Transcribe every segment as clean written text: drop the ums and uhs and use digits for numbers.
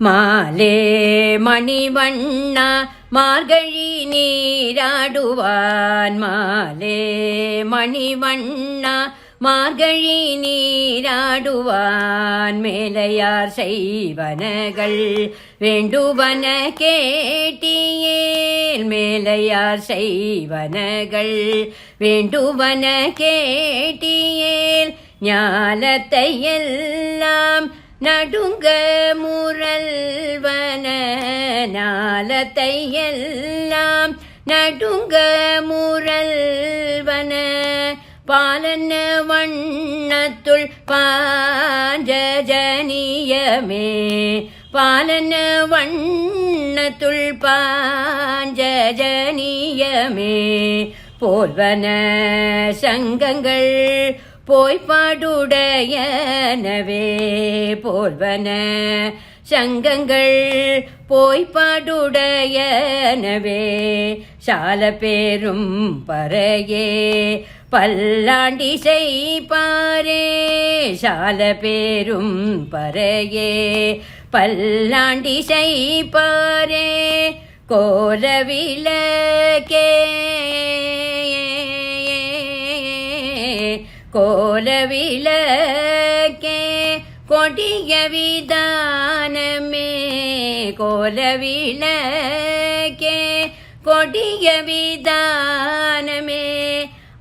மாலே மணிவண்ணா மார்கழி நீராடுவான். மாலே மணிவண்ணா மார்கழி நீராடுவான். மேலையார் செய்வனகள் வேண்டுவன கேட்டியேல். மேலையார் செய்வனகள் வேண்டுவன கேட்டியேல். ஞாலத்தை எல்லாம் நடுங்க முரல்வன. ஞாலத்தை எல்லாம் நடுங்க முரல்வன. பாலன வண்ணத்துள் பாஞ்சஜனியமே. பாலன வண்ணத்துள் பாஞ்சஜனியமே. போல்வன சங்கங்கள் போய்ப்பாடுடையனவே. போல்வன சங்கங்கள் போய்ப்பாடுடையனவே. சால பேரும் பறையே பல்லாண்டி செய்பாரே. சால பேரும் பறையே பல்லாண்டி செய்பாரே. கோலவிளக்கே கோலவிளக்கே கொடிய விதானமே. கோலவிளக்கே கொடிய விதானமே.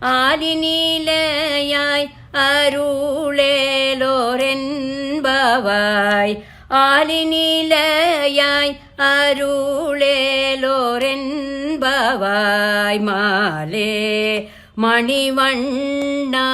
ஆலிநிலையாய் அருளேலோரென்பவாய். ஆலிநிலையாய் அருளேலோரென்பவாய். மாலே மணிவண்ணா